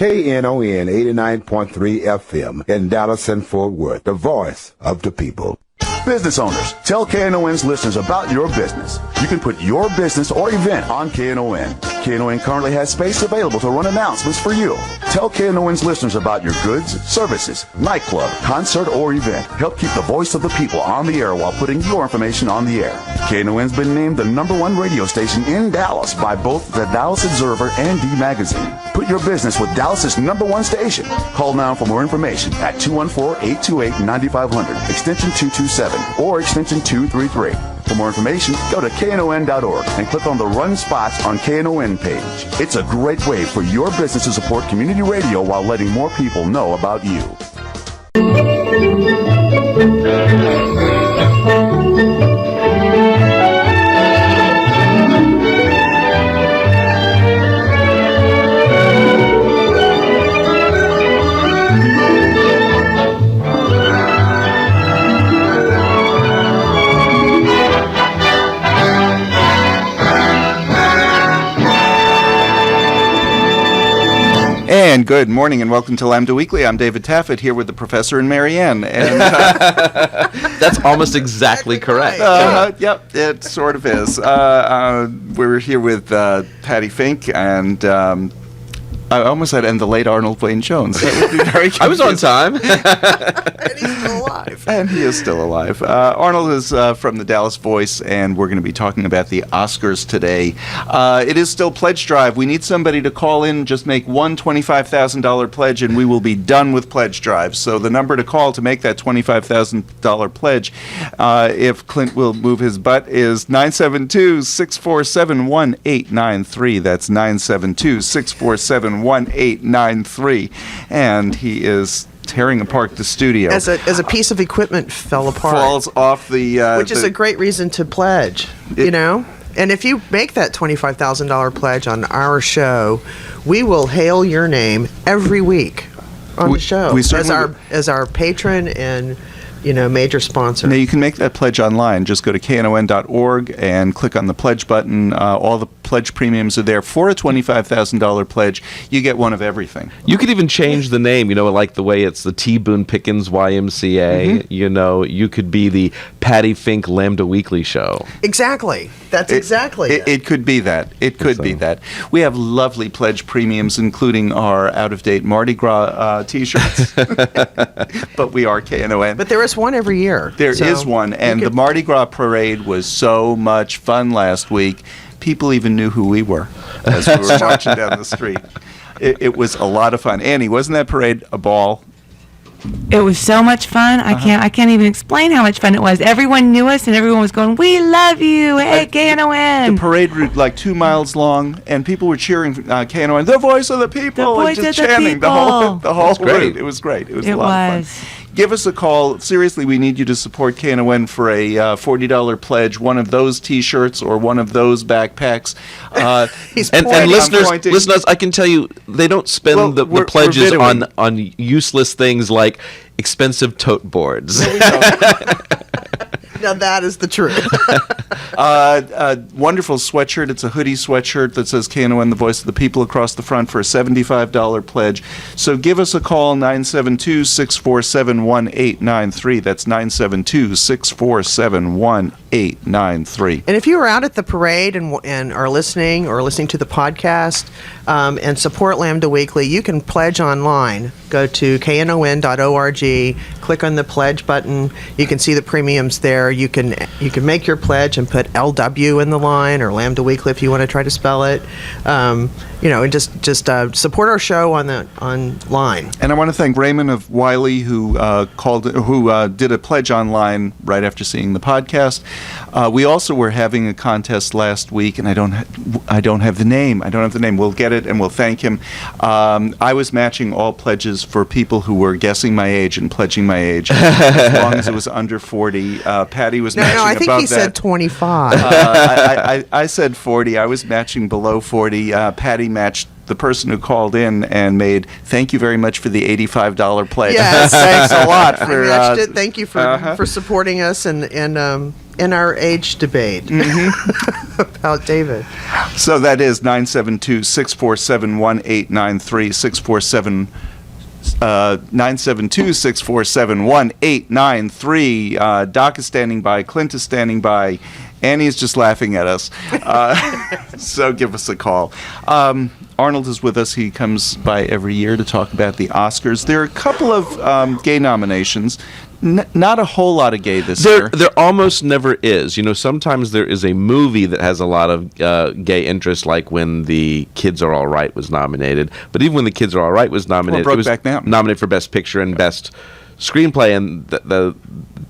KNON 89.3 FM in Dallas and Fort Worth, the voice of the people. Business owners, tell KNON's listeners about your business. You can put your business or event on KNON. KNON currently has space available to run announcements for you. Tell KNON's listeners about your goods, services, nightclub, concert, or event. Help keep the voice of the people on the air while putting your information on the air. KNON's been named the #1 radio station in Dallas by both the Dallas Observer and D Magazine. Put your business with Dallas's #1 station. Call now for more information at 214-828-9500, extension 227, or extension 233. For more information, go to knon.org and click on the Run Spots on KNON page. It's a great way for your business to support community radio while letting more people know about you. And good morning and welcome to Lambda Weekly. I'm David Taffet here with the professor and Marianne. And that's almost exactly correct. Yep, it sort of is. We're here with Patti Fink and I almost said, and the late Arnold Wayne Jones. That would be very confusing. I was on time. And he's still alive. And he is still alive. Arnold is from the Dallas Voice, and we're going to be talking about the Oscars today. It is still Pledge Drive. We need somebody to call in, just make one $25,000 pledge, and we will be done with Pledge Drive. So the number to call to make that $25,000 pledge, if Clint will move his butt, is 972-647-1893. That's 972-647-1893. And he is tearing apart the studio. As a piece of equipment fell apart. Falls off the... which is a great reason to pledge, you know? And if you make that $25,000 pledge on our show, we will hail your name every week on the show as our patron and... major sponsor. Now, you can make that pledge online. Just go to knon.org and click on the pledge button. All the pledge premiums are there. For a $25,000 pledge, you get one of everything. You could even change the name, like the way it's the T. Boone Pickens YMCA. Mm-hmm. You could be the Patti Fink Lambda Weekly show. Exactly. That's exactly it. It could be that. It could be that. We have lovely pledge premiums, including our out-of-date Mardi Gras T-shirts. But we are KNON. But there is one every year. There is one, and the Mardi Gras parade was so much fun last week. People even knew who we were as we were marching down the street. It was a lot of fun. Annie, wasn't that parade a ball? It was so much fun. I can't even explain how much fun it was. Everyone knew us, and everyone was going, "We love you, hey KNON." The parade route like 2 miles long, and people were cheering KNON, the voice of the people, and just chanting the whole route. It was great. It was a lot of fun. Give us a call. Seriously, we need you to support KNON for a $40 pledge, one of those T-shirts or one of those backpacks. And listeners, I can tell you, they don't spend the pledges on useless things like expensive tote boards. Now that is the truth. Wonderful sweatshirt. It's a hoodie sweatshirt that says KNON, the voice of the people, across the front for a $75 pledge. So give us a call, 972-647-1893. That's 972-647-1893. And if you are out at the parade and are listening to the podcast and support Lambda Weekly, you can pledge online. Go to knon.org, click on the pledge button. You can see the premiums there. You can make your pledge and put LW in the line, or Lambda Weekly if you want to try to spell it. And just support our show online. And I want to thank Raymond of Wiley who did a pledge online right after seeing the podcast. We also were having a contest last week, and I don't have the name. We'll get it and we'll thank him. I was matching all pledges for people who were guessing my age and pledging my age, as long as it was under 40. Patty was matching above that. No, I think he said 25. I said 40. I was matching below 40. Patty matched the person who called in and made, thank you very much for the $85 pledge. Yes. Thanks a lot for... I matched it. Thank you for supporting us and in our age debate about David. So that is 972-647-1893, 972-647-1893. Doc is standing by. Clint is standing by. Annie is just laughing at us. So give us a call. Arnold is with us. He comes by every year to talk about the Oscars. There are a couple of gay nominations. Not a whole lot of gay this year. There almost never is. Sometimes there is a movie that has a lot of gay interest, like when The Kids Are All Right was nominated. But even when The Kids Are All Right was nominated, it was nominated for Best Picture and Best Screenplay, and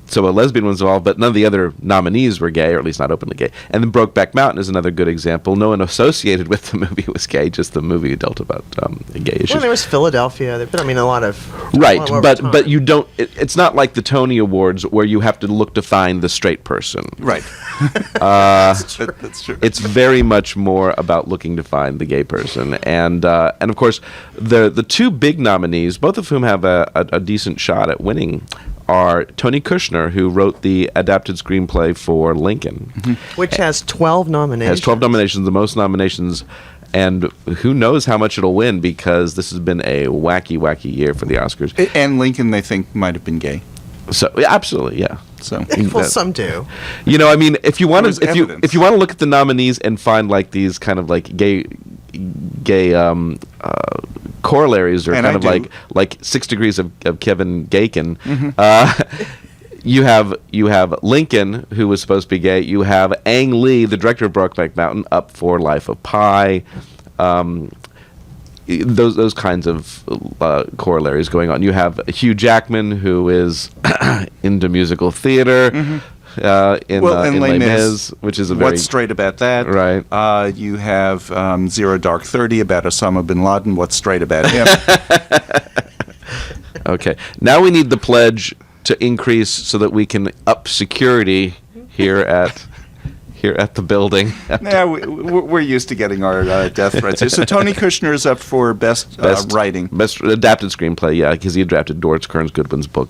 so a lesbian was involved, but none of the other nominees were gay, or at least not openly gay. And then Brokeback Mountain is another good example. No one associated with the movie was gay, just the movie dealt about gay issues. Well, there was Philadelphia, but a lot of... Right, but you don't... It's not like the Tony Awards where you have to look to find the straight person. Right. That's true. It's very much more about looking to find the gay person. And of course, the two big nominees, both of whom have a decent shot at winning, are Tony Kushner, who wrote the adapted screenplay for Lincoln. Which has 12 nominations. Has 12 nominations, the most nominations, and who knows how much it'll win, because this has been a wacky, wacky year for the Oscars. And Lincoln, they think, might have been gay. So absolutely, yeah. So well, some do. If you want to look at the nominees and find like these kind of like gay corollaries, or kind of like 6 Degrees of Kevin Bacon. You have Lincoln, who was supposed to be gay. You have Ang Lee, the director of Brokeback Mountain, up for Life of Pi. Those kinds of corollaries going on. You have Hugh Jackman, who is into musical theater. In Les Mis, which is a very... What's straight about that? Right. You have Zero Dark 30 about Osama bin Laden. What's straight about him? Okay. Now we need the pledge to increase so that we can up security here at the building. Yeah, we're used to getting our death threats here. So Tony Kushner is up for best writing. Best adapted screenplay, yeah, because he adapted Doris Kearns Goodwin's book,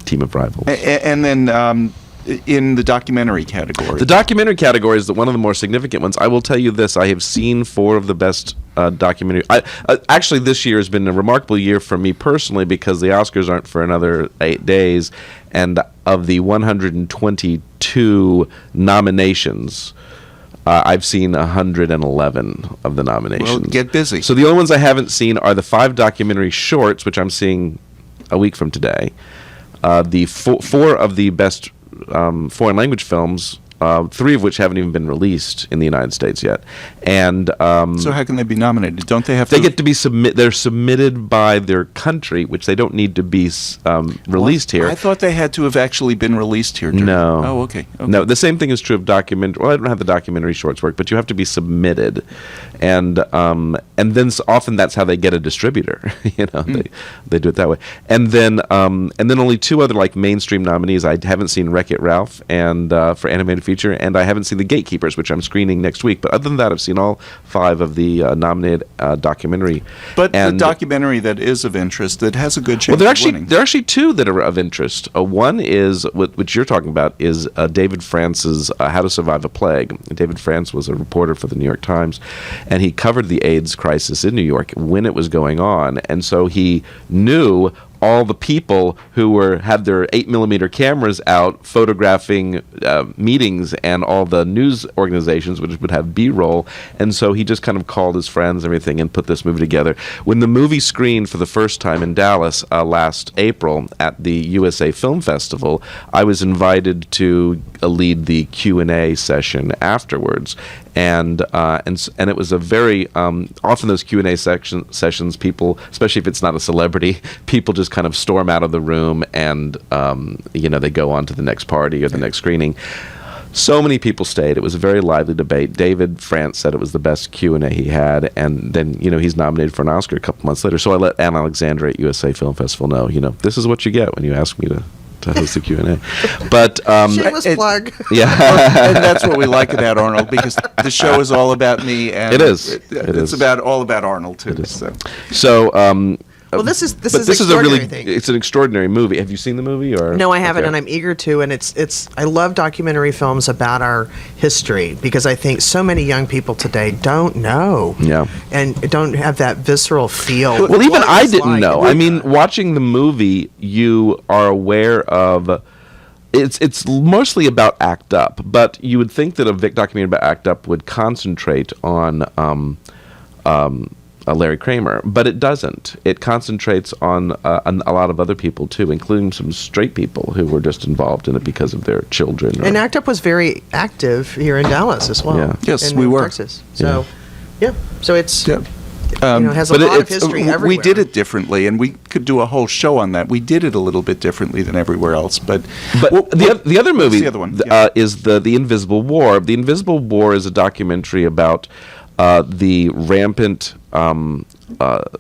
Team of Rivals. And then... in the documentary category. The documentary category is one of the more significant ones. I will tell you this. I have seen 4 of the best documentary... actually, this year has been a remarkable year for me personally, because the Oscars aren't for another 8 days. And of the 122 nominations... I've seen 111 of the nominations. Well, get busy. So the only ones I haven't seen are the 5 documentary shorts, which I'm seeing a week from today. The 4 of the best foreign language films, 3 of which haven't even been released in the United States yet. And so how can they be nominated? Don't they have to... They get to be they're submitted by their country, which they don't need to be released here. I thought they had to have actually been released here. No. Oh, okay. No, the same thing is true of documentary... Well, I don't have the documentary shorts work, but you have to be submitted. And then often that's how they get a distributor. They do it that way. And then only 2 other like mainstream nominees. I haven't seen Wreck-It Ralph and for animated feature, and I haven't seen The Gatekeepers, which I'm screening next week. But other than that, I've seen all 5 of the nominated documentary. But the documentary that is of interest, that has a good chance of winning. There are actually 2 that are of interest. One is, which you're talking about, is David France's How to Survive a Plague. David France was a reporter for the New York Times, and he covered the AIDS crisis in New York when it was going on. And so he knew all the people who had their 8mm cameras out photographing meetings, and all the news organizations which would have B-roll. And so he just kind of called his friends and everything and put this movie together. When the movie screened for the first time in Dallas last April at the USA Film Festival, I was invited to lead the Q&A session afterwards. And it was a very often those Q&A sessions, people, especially if it's not a celebrity, people just kind of storm out of the room, and they go on to the next party or the next screening. So many people stayed. It was a very lively debate. David France said it was the best Q&A he had, and then he's nominated for an Oscar a couple months later. So I let Anne Alexander at USA Film Festival know, this is what you get when you ask me to host the Q&A. But shameless plug. Yeah. And that's what we like about Arnold, because the show is all about me, and it is. It's all about Arnold too. It is. So Well, this is but this is a extraordinary really thing. it's an extraordinary movie. Have you seen the movie or No, I haven't, Okay. and I'm eager to. And it's I love documentary films about our history because I think so many young people today don't know, Yeah. and don't have that visceral feel. Well, of even what I it's didn't like. know. I mean, watching the movie, you are aware of. It's mostly about ACT UP, but you would think that a documentary about ACT UP would concentrate on Larry Kramer, but it doesn't. It concentrates on a lot of other people too, including some straight people who were just involved in it because of their children. And ACT UP was very active here in Dallas as well. Yeah. Yes, in we were. Texas. So, yeah. So it's Yeah. it has a but lot of it's- history everywhere. We did it differently, and we could do a whole show on that. We did it a little bit differently than everywhere else, but The other movie the other one? is the Invisible War. The Invisible War is a documentary about the rampant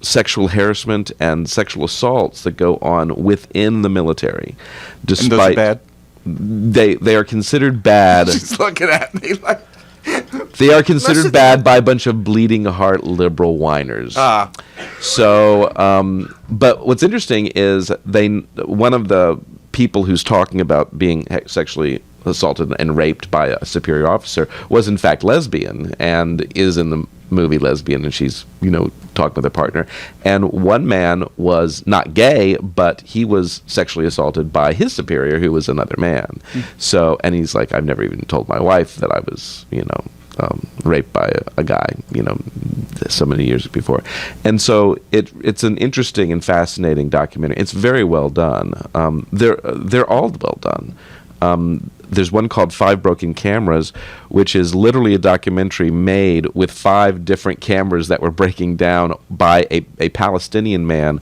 sexual harassment and sexual assaults that go on within the military. and those are Despite bad. they are considered bad. She's looking at me like. They are considered bad by a bunch of bleeding heart liberal whiners. So, but what's interesting is one of the people who's talking about being sexually assaulted and raped by a superior officer was in fact lesbian and is in the movie Lesbian, and she's talking with her partner. And one man was not gay, but he was sexually assaulted by his superior, who was another man. So, and he's like, I've never even told my wife that I was raped by a guy, so many years before. And so it's an interesting and fascinating documentary. It's very well done. They're all well done. There's one called 5 Broken Cameras, which is literally a documentary made with 5 different cameras that were breaking down by a Palestinian man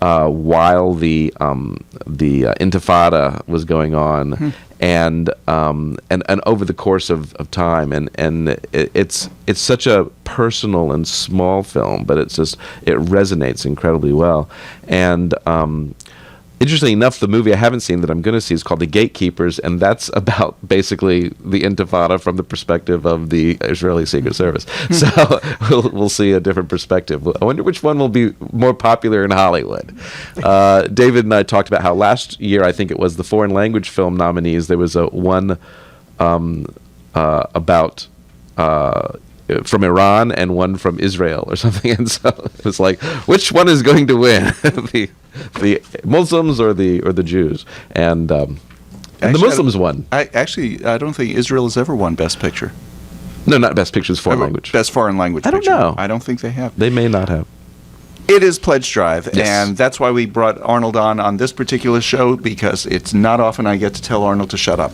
while the Intifada was going on, and over the course of time, and it's such a personal and small film, but it resonates incredibly well. And interestingly enough, the movie I haven't seen that I'm going to see is called The Gatekeepers, and that's about basically the Intifada from the perspective of the Israeli Secret Service. So we'll see a different perspective. I wonder which one will be more popular in Hollywood. David and I talked about how last year, I think it was the foreign language film nominees, there was one about from Iran and one from Israel or something, and so it was like, which one is going to win, the Muslims or the Jews? And the Muslims won. I don't think Israel has ever won Best Picture. No, not Best Picture, it's foreign language. Best foreign language. I don't picture. know. I don't think they have. They may not have. It is Pledge Drive, Yes. and that's why we brought Arnold on this particular show, because it's not often I get to tell Arnold to shut up.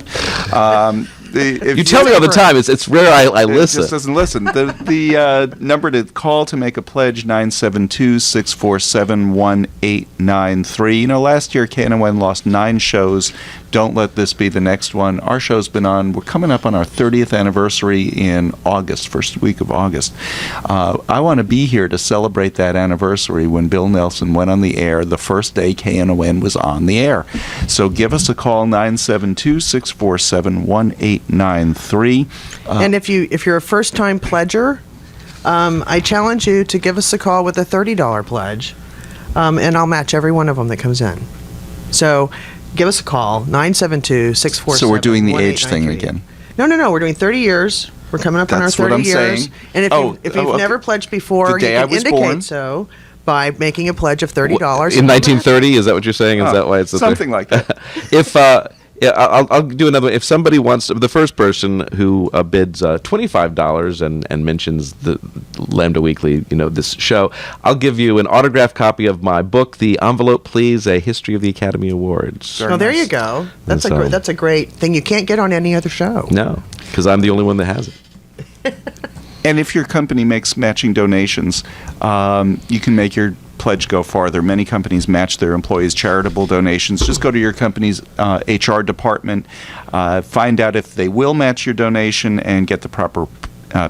You tell me all the time. It's rare I listen. It just doesn't listen. The number to call to make a pledge, 972-647-1893. Last year KNON lost 9 shows. Don't let this be the next one. Our show's been on. We're coming up on our 30th anniversary in August, first week of August. I want to be here to celebrate that anniversary when Bill Nelson went on the air the first day KNON was on the air. So give us a call, 972-647-1893. And if you're a first-time pledger, I challenge you to give us a call with a $30 pledge, and I'll match every one of them that comes in. So give us a call, 972-647-1893. So we're doing the age thing again. No. We're doing 30 years. We're coming up on our That's what 30 I'm years. saying. And if you've okay. never pledged before, The you day I can was indicate born. so by making a pledge of $30. In 1930, is that what you're saying? Is that why it's something like that? If I'll do another one. If somebody wants the first person who bids $25 and mentions the Lambda Weekly, this show, I'll give you an autographed copy of my book, The Envelope Please: A History of the Academy Awards. Oh, there you go. That's So- that's a great thing you can't get on any other show. No, because I'm the only one that has it. And if your company makes matching donations, you can make your pledge go farther. Many companies match their employees' charitable donations. Just go to your company's HR department, find out if they will match your donation, and get the proper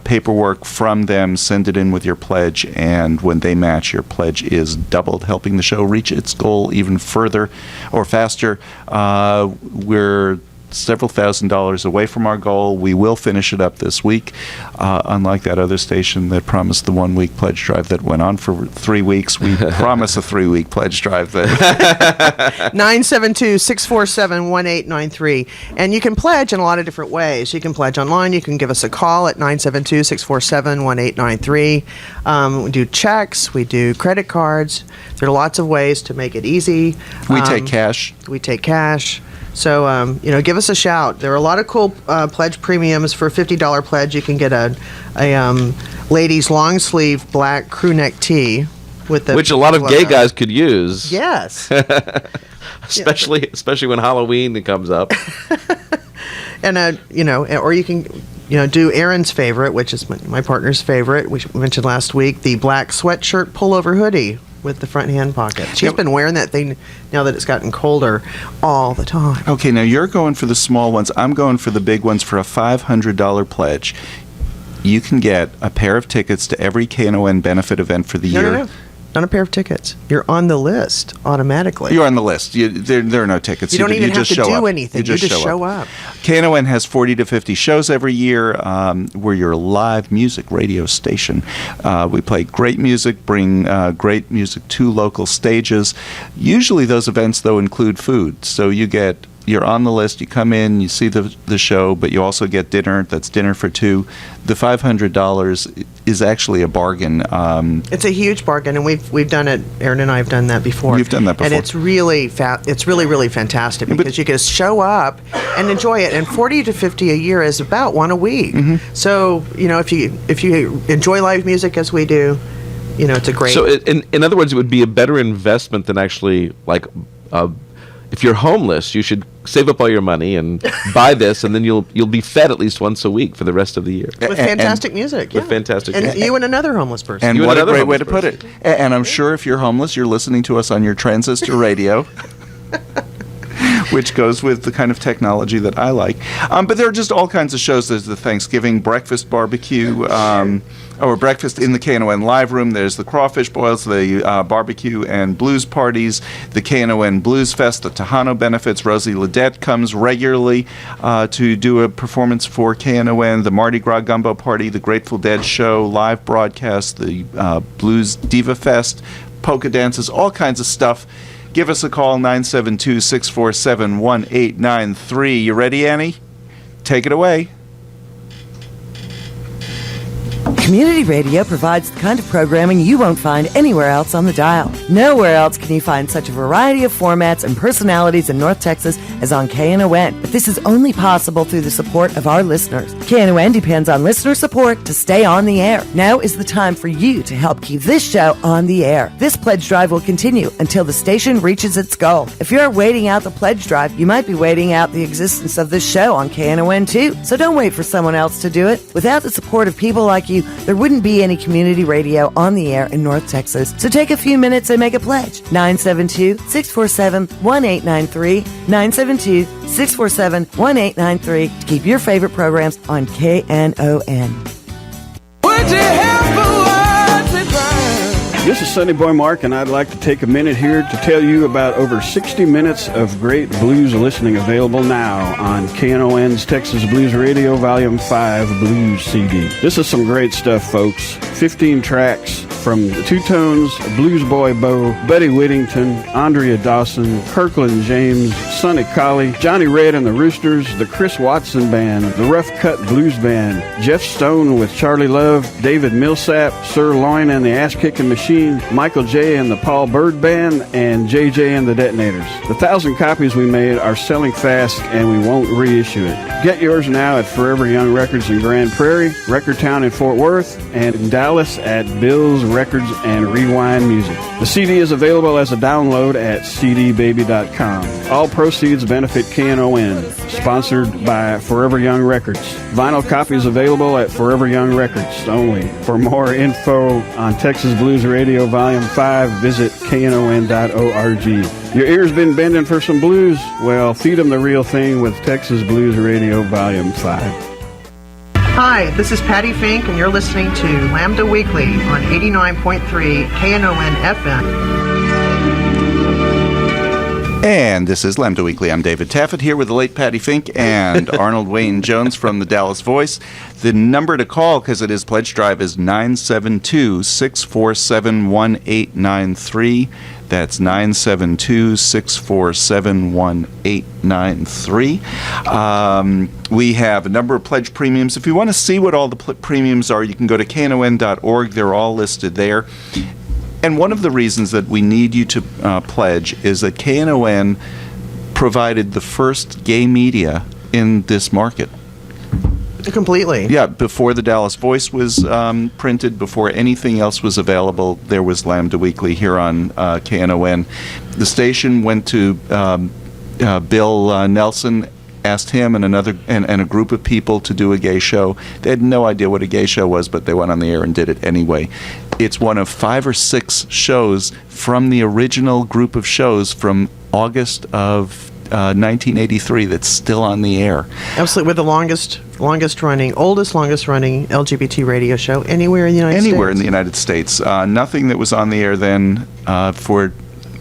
paperwork from them. Send it in with your pledge, and when they match, your pledge is doubled, helping the show reach its goal even further or faster. We're several $1,000s away from our goal. We will finish it up this week, unlike that other station that promised the 1-week pledge drive that went on for 3 weeks. We promise a 3-week pledge drive. 972-647-1893. And you can pledge in a lot of different ways. You can pledge online. You can give us a call at 972-647-1893. We do checks. We do credit cards. There are lots of ways to make it easy. We take cash. We take cash. So, give us a shout. There are a lot of cool pledge premiums. For a $50 pledge, you can get a ladies' long sleeve black crew neck tee with the which a lot of gay guys could use. Yes. especially when Halloween comes up. And or you can do Aaron's favorite, which is my partner's favorite. We mentioned last week, the black sweatshirt pullover hoodie with the front hand pocket. She's been wearing that thing now that it's gotten colder all the time. Okay, now you're going for the small ones. I'm going for the big ones. For a $500 pledge, you can get a pair of tickets to every KNON benefit event for the year. No. Not a pair of tickets. You're on the list automatically. You're on the list. There are no tickets. You don't even have just to do up. anything. You just show up. KNON has 40 to 50 shows every year. We're your live music radio station. We play great music, bring great music to local stages. Usually those events, though, include food. So you're on the list, you come in, you see the show, but you also get dinner. That's dinner for two. The $500 is actually a bargain. It's a huge bargain, and we've done it. Aaron and I have done that before. You've done that before. And it's really really fantastic because you can show up and enjoy it. And 40 to 50 a year is about one a week. Mm-hmm. So, if you enjoy live music as we do, it's a great... So, in other words, it would be a better investment than actually, if you're homeless, you should save up all your money and buy this, and then you'll be fed at least once a week for the rest of the year. With fantastic music. With fantastic music. And you and another homeless person. And what a great way to put it. And I'm sure if you're homeless, you're listening to us on your transistor radio, which goes with the kind of technology that I like. But there are just all kinds of shows. There's the Thanksgiving breakfast barbecue, or breakfast in the KNON live room. There's the crawfish boils, the barbecue and blues parties, the KNON Blues Fest, the Tejano benefits. Rosie Ledette comes regularly to do a performance for KNON, the Mardi Gras Gumbo Party, the Grateful Dead show, live broadcast, the Blues Diva Fest, polka dances, all kinds of stuff. Give us a call, 972-647-1893. You ready, Annie? Take it away. Community radio provides the kind of programming you won't find anywhere else on the dial. Nowhere else can you find such a variety of formats and personalities in North Texas as on KNON. But this is only possible through the support of our listeners. KNON depends on listener support to stay on the air. Now is the time for you to help keep this show on the air. This pledge drive will continue until the station reaches its goal. If you're waiting out the pledge drive, you might be waiting out the existence of this show on KNON too. So don't wait for someone else to do it. Without the support of people like you, there wouldn't be any community radio on the air in North Texas. So take a few minutes and make a pledge. 972-647-1893. 972-647-1893 to keep your favorite programs on KNON. Would you help a word to burn? This is Sonny Boy Mark, and I'd like to take a minute here to tell you about over 60 minutes of great blues listening available now on KNON's Texas Blues Radio Volume 5 Blues CD. This is some great stuff, folks. 15 tracks from the Two Tones, Blues Boy Bo, Buddy Whittington, Andrea Dawson, Kirkland James, Sonny Colley, Johnny Red and the Roosters, the Chris Watson Band, the Rough Cut Blues Band, Jeff Stone with Charlie Love, David Millsap, Sir Loin and the Ass Kicking Machine, Michael J. and the Paul Bird Band, and JJ and the Detonators. The 1,000 copies we made are selling fast, and we won't reissue it. Get yours now at Forever Young Records in Grand Prairie, Recordtown in Fort Worth, and in Dallas at Bill's Records and Rewind Music. The CD is available as a download at cdbaby.com. All proceeds benefit KNON, sponsored by Forever Young Records. Vinyl copies available at Forever Young Records only. For more info on Texas Blues Radio Volume 5, visit knon.org. Your ears been bending for some blues? Well, feed them the real thing with Texas Blues Radio Volume 5. Hi, this is Patti Fink, and you're listening to Lambda Weekly on 89.3 KNON FM. And this is Lambda Weekly. I'm David Taffet here with the late Patti Fink and Arnold Wayne Jones from the Dallas Voice. The number to call, because it is Pledge Drive, is 972-647-1893. That's 972-647-1893. We have a number of pledge premiums. If you want to see what all the premiums are, you can go to knon.org. They're all listed there. And one of the reasons that we need you to pledge is that KNON provided the first gay media in this market. Completely. Yeah, before the Dallas Voice was printed, before anything else was available, there was Lambda Weekly here on KNON. The station went to Bill Nelson, asked him and a group of people to do a gay show. They had no idea what a gay show was, but they went on the air and did it anyway. It's one of 5 or 6 shows from the original group of shows from August of 1983 that's still on the air. Absolutely, with the oldest running LGBT radio show anywhere in the United States. Anywhere in the United States. Nothing that was on the air then for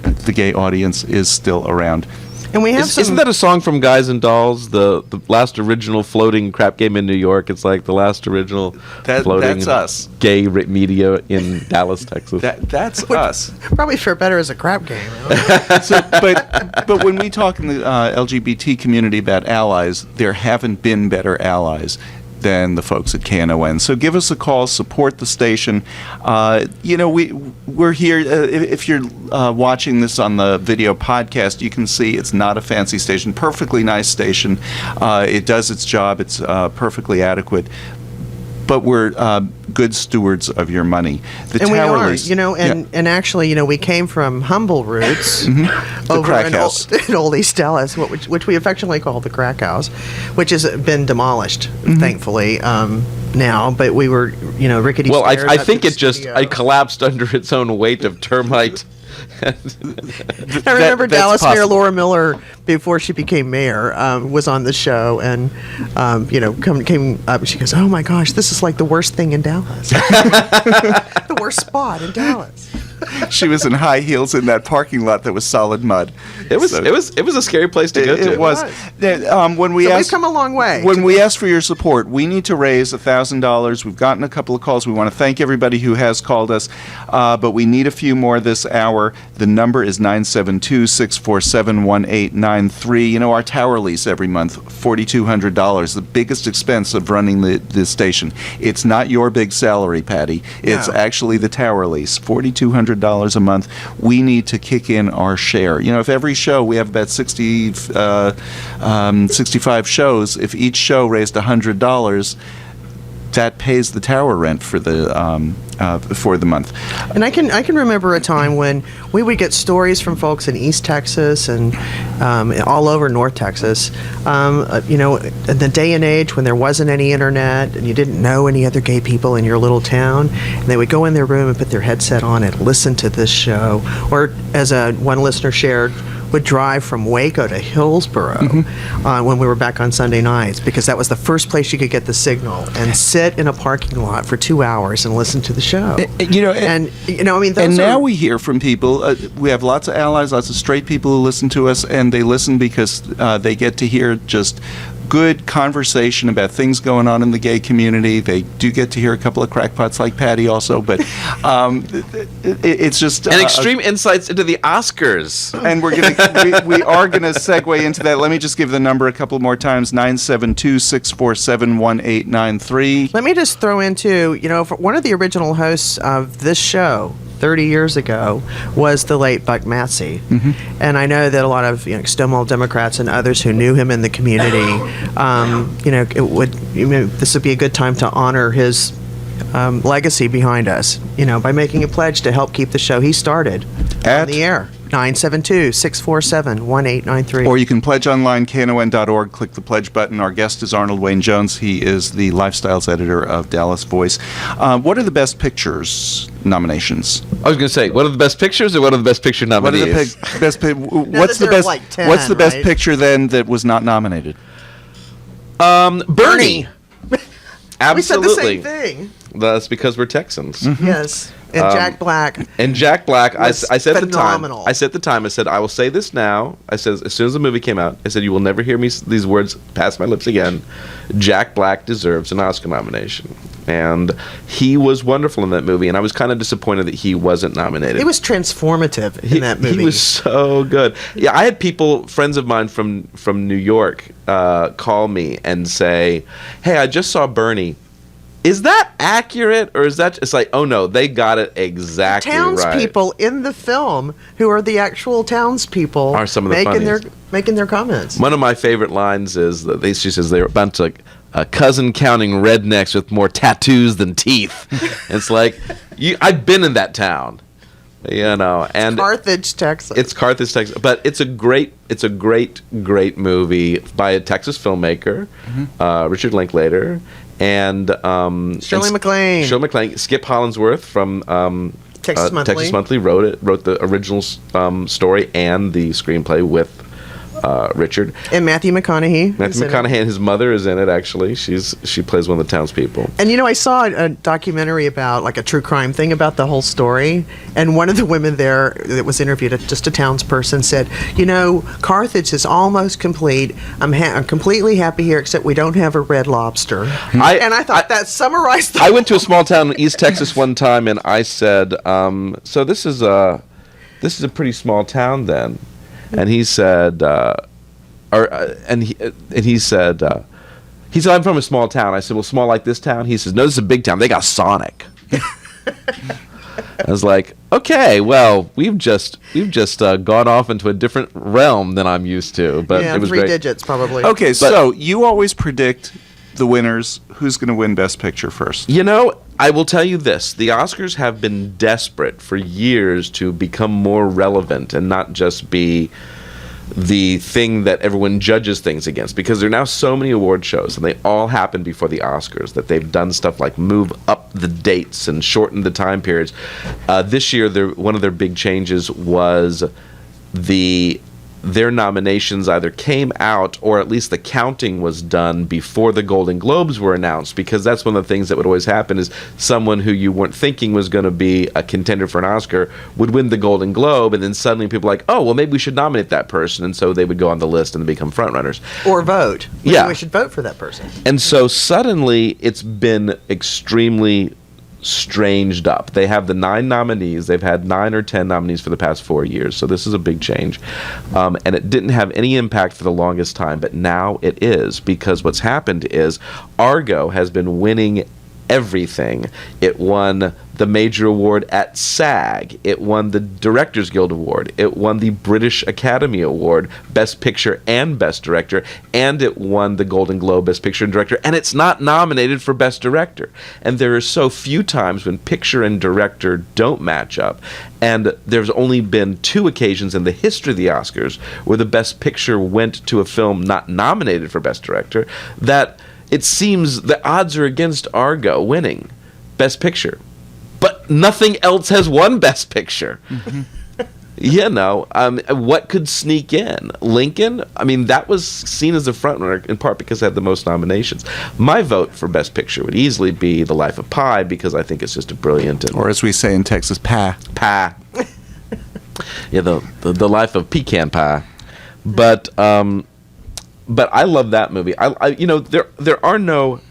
the gay audience is still around. And we have Isn't that a song from Guys and Dolls? The last original floating crap game in New York. It's like the last original floating that's us. Gay media in Dallas, Texas. That's us. Probably fare better as a crap game. But when we talk in the LGBT community about allies, there haven't been better allies than the folks at KNON. So give us a call, support the station. We're here. If you're watching this on the video podcast, you can see it's not a fancy station. Perfectly nice station. It does its job. It's perfectly adequate. But we're good stewards of your money. And we are, and actually, we came from humble roots over crack house in Old East Dallas, which we affectionately call the crack house, which has been demolished, thankfully, now. But we were, rickety. Well, stairs I up think to it the just studio. collapsed under its own weight of termite. I remember that's Dallas Mayor possible. Laura Miller, before she became mayor, was on the show and, came up. She goes, "Oh my gosh, this is like the worst thing in Dallas, the worst spot in Dallas." She was in high heels in that parking lot that was solid mud. It was a scary place to go to. It was. When we We've come a long way. When we ask for your support, we need to raise $1,000. We've gotten a couple of calls. We want to thank everybody who has called us, but we need a few more this hour. The number is 972-647-1893. Our tower lease every month, $4,200, the biggest expense of running the station. It's not your big salary, Patty. It's actually the tower lease, $4,200 a month. We need to kick in our share. If every show, we have about 65 shows, if each show raised $100, that pays the tower rent for the month. And I can remember a time when we would get stories from folks in East Texas and all over North Texas. In the day and age when there wasn't any internet and you didn't know any other gay people in your little town, and they would go in their room and put their headset on and listen to this show. Or as one listener shared, would drive from Waco to Hillsboro when we were back on Sunday nights, because that was the first place you could get the signal, and sit in a parking lot for 2 hours and listen to the show. Now we hear from people. We have lots of allies, lots of straight people who listen to us, and they listen because they get to hear just good conversation about things going on in the gay community. They do get to hear a couple of crackpots like Patty also, but it's just and extreme insights into the Oscars. And we are gonna segue into that. Let me just give the number a couple more times: 972-647-1893. Let me just throw into, for one of the original hosts of this show 30 years ago was the late Buck Massey. And I know that a lot of Stonewall Democrats and others who knew him in the community, this would be a good time to honor his legacy behind us, by making a pledge to help keep the show he started on the air. 972-647-1893. Or you can pledge online, knon.org, click the pledge button. Our guest is Arnold Wayne Jones. He is the lifestyles editor of Dallas Voice. What are the best pictures nominations? I was going to say, what are the best pictures or what are the best picture nominees? What are the what's the best? Like 10, what's the best right? picture then that was not nominated? Bernie. We said the Absolutely. same thing. That's because we're Texans. Yes. And Jack Black. And Jack Black, I said phenomenal. I said at the time, I said, I will say this now. I said, as soon as the movie came out, I said, you will never hear me these words pass my lips again. Jack Black deserves an Oscar nomination. And he was wonderful in that movie, and I was kind of disappointed that he wasn't nominated. He was transformative in that movie. He was so good. Yeah, I had people, friends of mine from New York, call me and say, hey, I just saw Bernie. Is that accurate, or is that... It's like, oh no, they got it exactly right. Townspeople in the film, who are the actual townspeople, are some of the making their comments. One of my favorite lines is that she says they're a bunch of cousin counting rednecks with more tattoos than teeth. It's like, I've been in that town, and Carthage, Texas. It's Carthage, Texas, but it's a great movie by a Texas filmmaker, Richard Linklater, and Shirley MacLaine. Skip Hollandsworth from Texas Monthly wrote the original story and the screenplay with Richard. And Matthew McConaughey. Matthew McConaughey and his mother is in it, actually. She plays one of the townspeople. And I saw a documentary about, like, a true crime thing about the whole story. And one of the women there that was interviewed, just a townsperson, said, Carthage is almost complete. I'm completely happy here, except we don't have a Red Lobster. And I thought that summarized the I went to a small town in East Texas one time, and I said, so this is a pretty small town then. And he said, he said, I'm from a small town. I said, well, small like this town? He says, no, this is a big town. They got Sonic. I was like, okay, well, we've just gone off into a different realm than I'm used to. But it was 3 great. digits probably. Okay, so you always predict the winners. Who's going to win Best Picture first? I will tell you this. The Oscars have been desperate for years to become more relevant and not just be the thing that everyone judges things against, because there are now so many award shows, and they all happen before the Oscars, that they've done stuff like move up the dates and shorten the time periods. This year, one of their big changes was their nominations either came out, or at least the counting was done before the Golden Globes were announced, because that's one of the things that would always happen is someone who you weren't thinking was going to be a contender for an Oscar would win the Golden Globe, and then suddenly people are like, oh, well, maybe we should nominate that person, and so they would go on the list and become frontrunners. Or vote. Maybe Yeah. we should vote for that person. And so suddenly it's been extremely stranged up. They have the 9 nominees. They've had 9 or 10 nominees for the past 4 years, so this is a big change. And it didn't have any impact for the longest time, but now it is, because what's happened is Argo has been winning everything. It won the major award at SAG. It won the Directors Guild Award. It won the British Academy Award, Best Picture and Best Director, and it won the Golden Globe Best Picture and Director, and it's not nominated for Best Director. And there are so few times when picture and director don't match up, and there's only been 2 occasions in the history of the Oscars where the Best Picture went to a film not nominated for Best Director, that it seems the odds are against Argo winning Best Picture. But nothing else has won Best Picture. What could sneak in? Lincoln? I mean, that was seen as a frontrunner in part because it had the most nominations. My vote for Best Picture would easily be The Life of Pi, because I think it's just a brilliant... Or as we say in Texas, pie. Pie. Yeah, the Life of Pecan Pie. But I love that movie. There are no...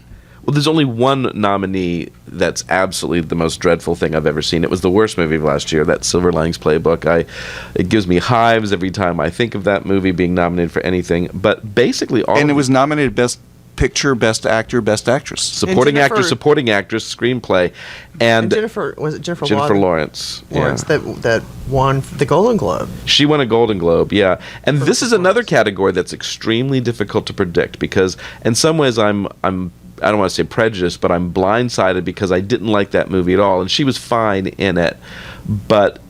Well, there's only one nominee that's absolutely the most dreadful thing I've ever seen. It was the worst movie of last year, that Silver Linings Playbook. It gives me hives every time I think of that movie being nominated for anything. But basically all... And it was nominated Best Picture, Best Actor, Best Actress. Supporting Actor, Supporting Actress, Screenplay. And Jennifer Lawrence. Lawrence, that won the Golden Globe. She won a Golden Globe, yeah. And this is another category that's extremely difficult to predict, because in some ways I don't want to say prejudiced, but I'm blindsided because I didn't like that movie at all. And she was fine in it, but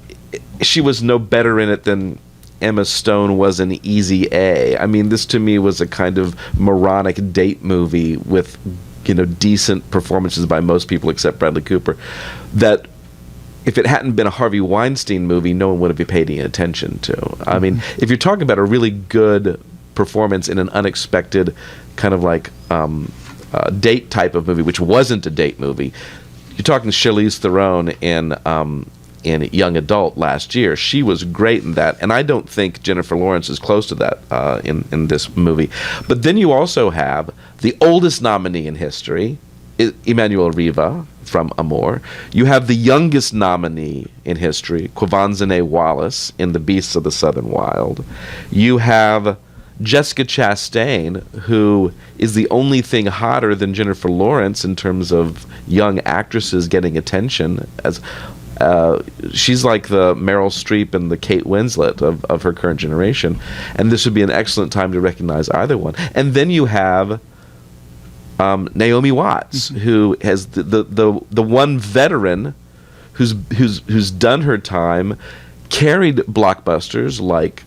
she was no better in it than Emma Stone was in Easy A. I mean, this to me was a kind of moronic date movie with, decent performances by most people except Bradley Cooper, that if it hadn't been a Harvey Weinstein movie, no one would have paid any attention to. I mean, if you're talking about a really good performance in an unexpected kind of like... date type of movie, which wasn't a date movie, you're talking Charlize Theron in Young Adult last year. She was great in that, and I don't think Jennifer Lawrence is close to that in this movie. But then you also have the oldest nominee in history, Emmanuel Riva from Amour. You have the youngest nominee in history, Quivanzane Wallace in The Beasts of the Southern Wild. You have Jessica Chastain, who is the only thing hotter than Jennifer Lawrence in terms of young actresses getting attention. As she's like the Meryl Streep and the Kate Winslet of her current generation, and this would be an excellent time to recognize either one. And then you have Naomi Watts, who has the one veteran who's done her time, carried blockbusters like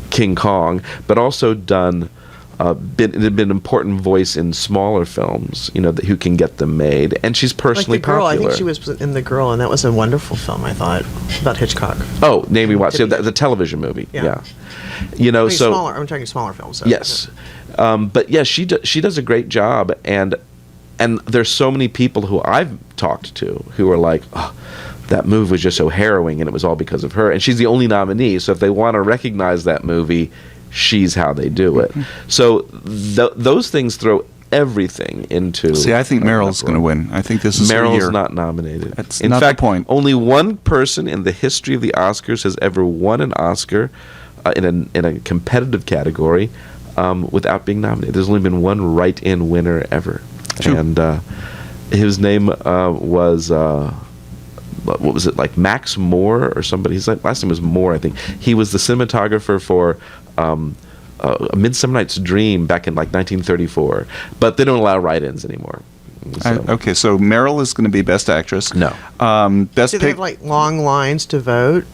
King Kong, but also been an important voice in smaller films, who can get them made, and she's personally like The Girl, popular. I think she was in The Girl, and that was a wonderful film, I thought, about Hitchcock. Oh, Naomi Watts, the television movie, yeah. I'm talking smaller films. So, yes, but yeah, she does a great job, and there's so many people who I've talked to who are like, oh, that movie was just so harrowing, and it was all because of her, and she's the only nominee. So if they want to recognize that movie, she's how they do it. So those things throw everything into. See, I think Meryl's going to win. I think this is her year. Meryl's not nominated. That's in not fact, the point. Only one person in the history of the Oscars has ever won an Oscar in a competitive category without being nominated. There's only been one write-in winner ever, and his name was. What was it, like Max Moore or somebody? His last name was Moore, I think. He was the cinematographer for A Midsummer Night's Dream back in like 1934. But they don't allow write-ins anymore. Okay, so Meryl is going to be Best Actress. No. Best Do they have like long lines to vote?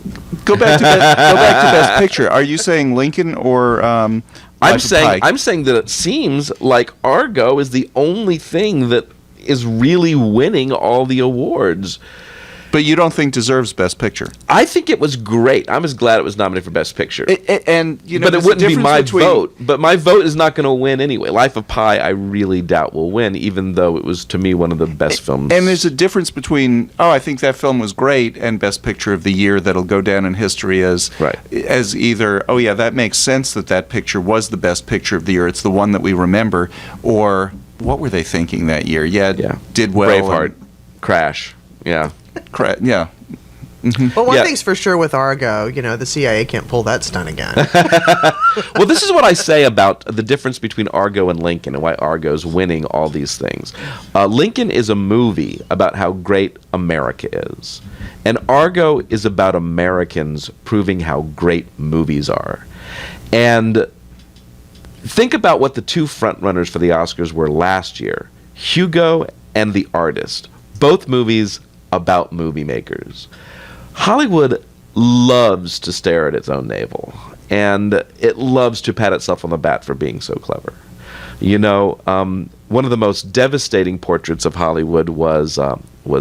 Go back to Best Picture. Are you saying Lincoln or I'm saying that it seems like Argo is the only thing that is really winning all the awards. But you don't think deserves Best Picture? I think it was great. I was glad it was nominated for Best Picture. But it wouldn't be my vote. But my vote is not going to win anyway. Life of Pi, I really doubt will win, even though it was, to me, one of the best films. And there's a difference between, I think that film was great, and Best Picture of the Year that'll go down in history as either, that makes sense that picture was the Best Picture of the Year. It's the one that we remember. Or, what were they thinking that year? Did well. Braveheart, Crash, yeah. Well, one thing's for sure with Argo, the CIA can't pull that stunt again. Well, this is what I say about the difference between Argo and Lincoln and why Argo's winning all these things. Lincoln is a movie about how great America is. And Argo is about Americans proving how great movies are. And think about what the two frontrunners for the Oscars were last year, Hugo and The Artist. Both movies about movie makers. Hollywood loves to stare at its own navel, and it loves to pat itself on the back for being so clever. One of the most devastating portraits of Hollywood was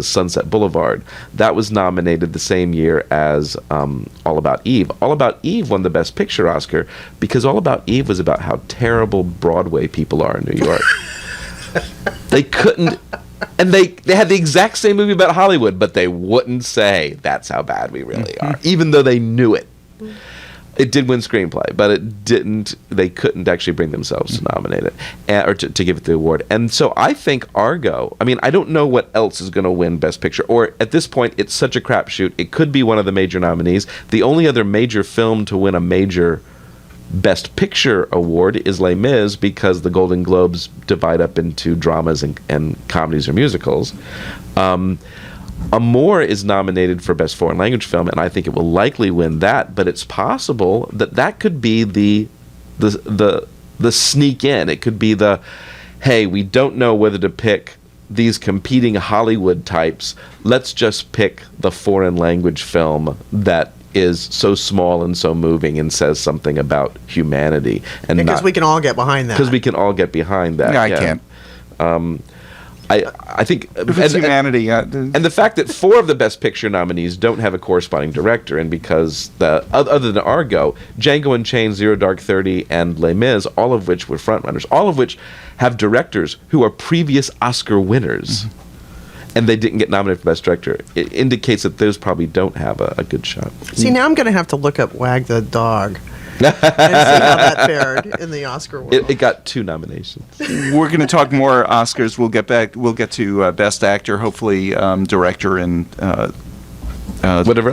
Sunset Boulevard. That was nominated the same year as All About Eve. All About Eve won the Best Picture Oscar because All About Eve was about how terrible Broadway people are in New York. They couldn't... And they had the exact same movie about Hollywood, but they wouldn't say that's how bad we really are, even though they knew it. It did win screenplay, but it didn't. They couldn't actually bring themselves to nominate it or to give it the award. And so I think Argo. I mean, I don't know what else is going to win Best Picture. Or at this point, it's such a crapshoot. It could be one of the major nominees. The only other major film to win a major Best Picture award is Les Mis, because the Golden Globes divide up into dramas and comedies or musicals. Amour is nominated for Best Foreign Language Film, and I think it will likely win that. But it's possible that could be the sneak in. It could be hey, we don't know whether to pick these competing Hollywood types. Let's just pick the foreign language film that is so small and so moving and says something about humanity. And because we can all get behind that. Because we can all get behind that. Yeah, I can't. I think If it's humanity. and the fact that 4 of the Best Picture nominees don't have a corresponding director, and because other than Argo, Django Unchained, Zero Dark 30, and Les Mis, all of which were frontrunners, all of which have directors who are previous Oscar winners, and they didn't get nominated for Best Director, it indicates that those probably don't have a good shot. See, now I'm going to have to look up Wag the Dog and see how that fared in the Oscar world. It got 2 nominations. We're going to talk more Oscars. We'll get to Best Actor, hopefully Director, and whatever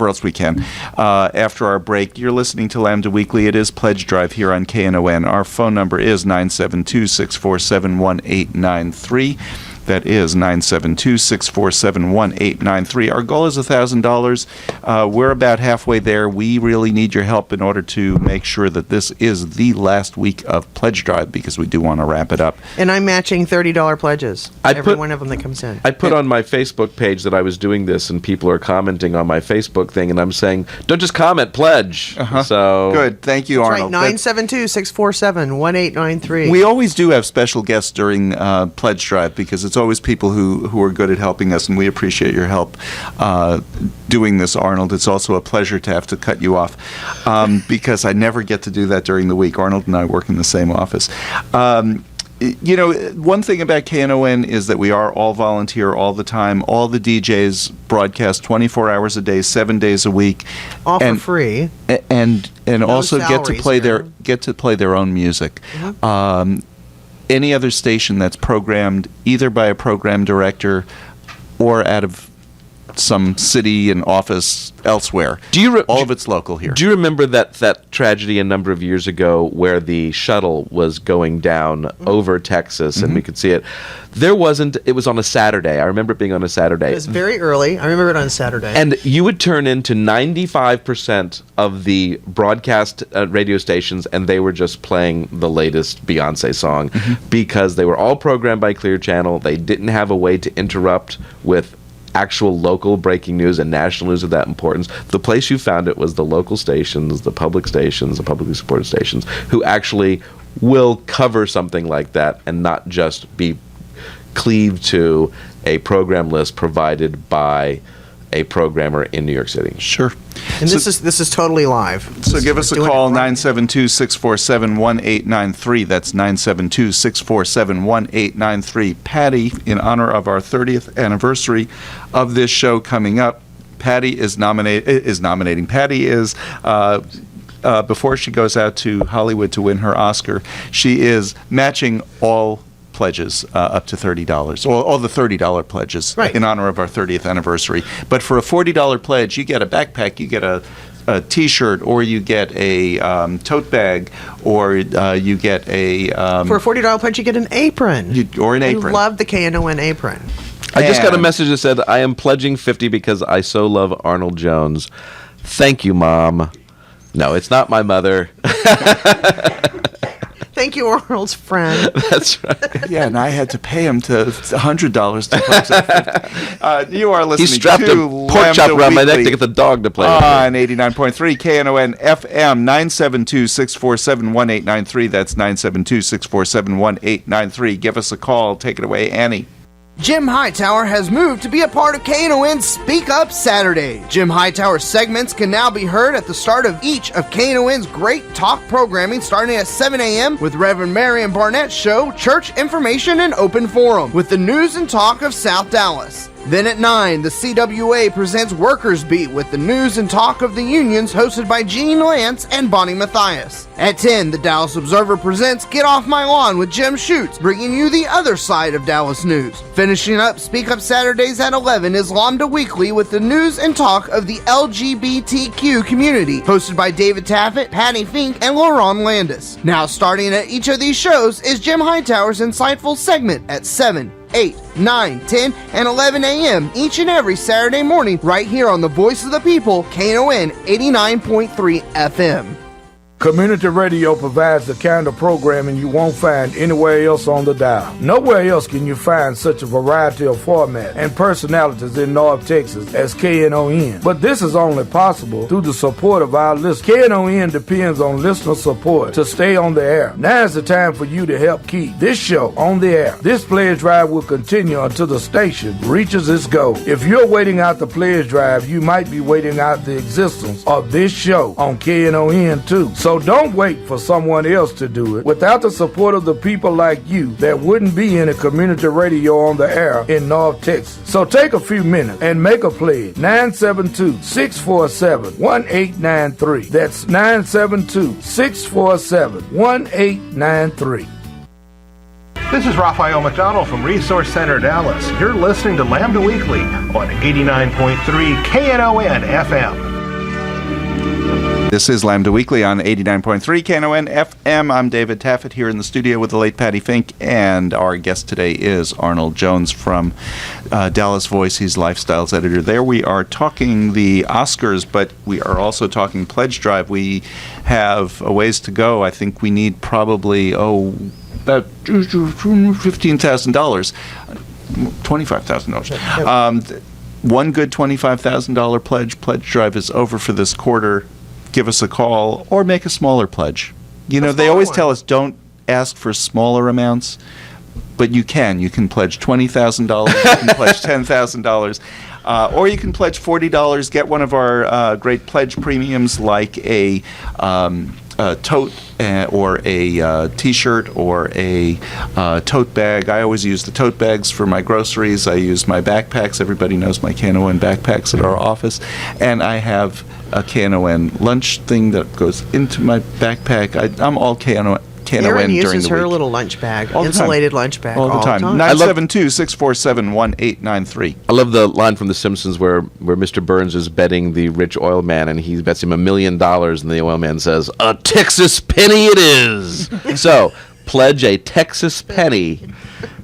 else we can after our break. You're listening to Lambda Weekly. It is Pledge Drive here on KNON. Our phone number is 972-647-1893. That is 972-647-1893. Our goal is $1,000. We're about halfway there. We really need your help in order to make sure that this is the last week of Pledge Drive, because we do want to wrap it up. And I'm matching $30 pledges. Every one of them that comes in. I put on my Facebook page that I was doing this, and people are commenting on my Facebook thing, and I'm saying, don't just comment, pledge. So good. Thank you, Arnold. Right, 972-647-1893. We always do have special guests during Pledge Drive, because it's always people who are good at helping us, and we appreciate your help doing this, Arnold. It's also a pleasure to have to cut you off because I never get to do that during the week. Arnold and I work in the same office. You know, one thing about KNON is that we are all volunteer all the time. All the DJs broadcast 24 hours a day, 7 days a week, all for free, and also get to play salaries, their own music. Any other station that's programmed either by a program director or out of some city and office elsewhere. All of it's local here. Do you remember that tragedy a number of years ago where the shuttle was going down over Texas and we could see it? It was on a Saturday. I remember it being on a Saturday. It was very early. I remember it on a Saturday. And you would turn into 95% of the broadcast radio stations, and they were just playing the latest Beyonce song because they were all programmed by Clear Channel. They didn't have a way to interrupt with actual local breaking news and national news of that importance. The place you found it was the local stations, the publicly supported stations, who actually will cover something like that and not just be cleaved to a program list provided by a programmer in New York City. Sure. And this is totally live. So give us a call, 972-647-1893. That's 972-647-1893. Patti, in honor of our 30th anniversary of this show coming up, Patti is nominating. Patti is, before she goes out to Hollywood to win her Oscar, she is matching all pledges up to $30, all the $30 pledges in honor of our 30th anniversary. But for a $40 pledge, you get a backpack, you get a T-shirt, or you get a tote bag, or you get a... for a $40 pledge, you get an apron. Or an apron. I love the KNON apron. I just got a message that said, I am pledging 50 because I so love Arnold Jones. Thank you, Mom. No, it's not my mother. Thank you, Arnold's friend. That's right. Yeah, and I had to pay him $100 to pledge that. You are listening to He strapped a pork chop around my neck to get the dog to play with on 89.3 KNON FM, 972-647-1893. That's 972-647-1893. Give us a call. Take it away, Annie. Jim Hightower has moved to be a part of KNON's Speak Up Saturday. Jim Hightower's segments can now be heard at the start of each of KNON's great talk programming, starting at 7 a.m. with Reverend Marion Barnett's show, Church Information and Open Forum, with the news and talk of South Dallas. Then at 9, the CWA presents Workers Beat with the news and talk of the unions, hosted by Gene Lance and Bonnie Matthias. At 10, the Dallas Observer presents Get Off My Lawn with Jim Schutz, bringing you the other side of Dallas news. Finishing up Speak Up Saturdays at 11 is Lambda Weekly with the news and talk of the LGBTQ community, hosted by David Taffet, Patti Fink, and Lerone Landis. Now starting at each of these shows is Jim Hightower's insightful segment at 7, 8, 9, 10, and 11 a.m. each and every Saturday morning right here on the Voice of the People, KNON 89.3 FM. Community radio provides the kind of programming you won't find anywhere else on the dial. Nowhere else can you find such a variety of formats and personalities in North Texas as KNON. But this is only possible through the support of our listeners. KNON depends on listener support to stay on the air. Now is the time for you to help keep this show on the air. This pledge drive will continue until the station reaches its goal. If you're waiting out the pledge drive, you might be waiting out the existence of this show on KNON too. So don't wait for someone else to do it. Without the support of the people like you, there wouldn't be any community radio on the air in North Texas. So take a few minutes and make a pledge. 972-647-1893. That's 972-647-1893. This is Raphael McDonald from Resource Center Dallas. You're listening to Lambda Weekly on 89.3 KNON FM. This is Lambda Weekly on 89.3 KNON FM. I'm David Taffet here in the studio with the late Patti Fink, and our guest today is Arnold Jones from Dallas Voice. He's Lifestyles editor there. We are talking the Oscars, but we are also talking Pledge Drive. We have a ways to go. I think we need probably, about $15,000, $25,000. One good $25,000 pledge drive is over for this quarter. Give us a call or make a smaller pledge. You know, they always tell us don't ask for smaller amounts, but you can. You can pledge $20,000, you can pledge $10,000, or you can pledge $40, get one of our great pledge premiums like a tote or a T-shirt or a tote bag. I always use the tote bags for my groceries. I use my backpacks. Everybody knows my KNON backpacks at our office. And I have a KNON lunch thing that goes into my backpack. I'm all KNON Erin during the uses her week. little lunch bag, All the insulated time. lunch bag, All the time. time. 972-647-1893. I love the line from The Simpsons where Mr. Burns is betting the rich oil man, and he bets him $1 million, and the oil man says, "A Texas penny it is." So, pledge a Texas penny,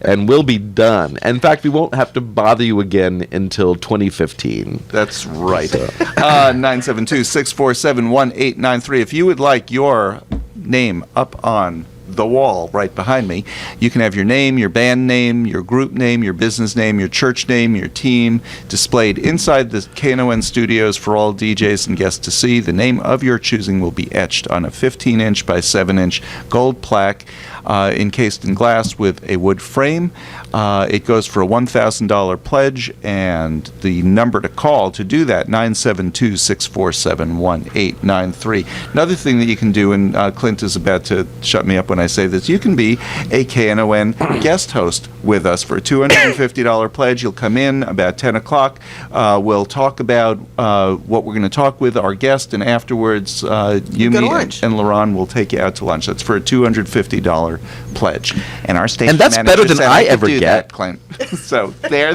and we'll be done. In fact, we won't have to bother you again until 2015. That's right. 972-647-1893. If you would like your name up on the wall right behind me, you can have your name, your band name, your group name, your business name, your church name, your team displayed inside the KNON studios for all DJs and guests to see. The name of your choosing will be etched on a 15-inch by 7-inch gold plaque encased in glass with a wood frame. It goes for a $1,000 pledge, and the number to call to do that, 972-647-1893. Another thing that you can do, and Clint is about to shut me up when I say this, you can be a KNON guest host with us for a $250 pledge. You'll come in about 10 o'clock. We'll talk about what we're going to talk with our guest, and afterwards, you, me, and Lerone will take you out to lunch. That's for a $250 pledge. And our station and that's manager better than said I could ever do get. that, Clint. So there.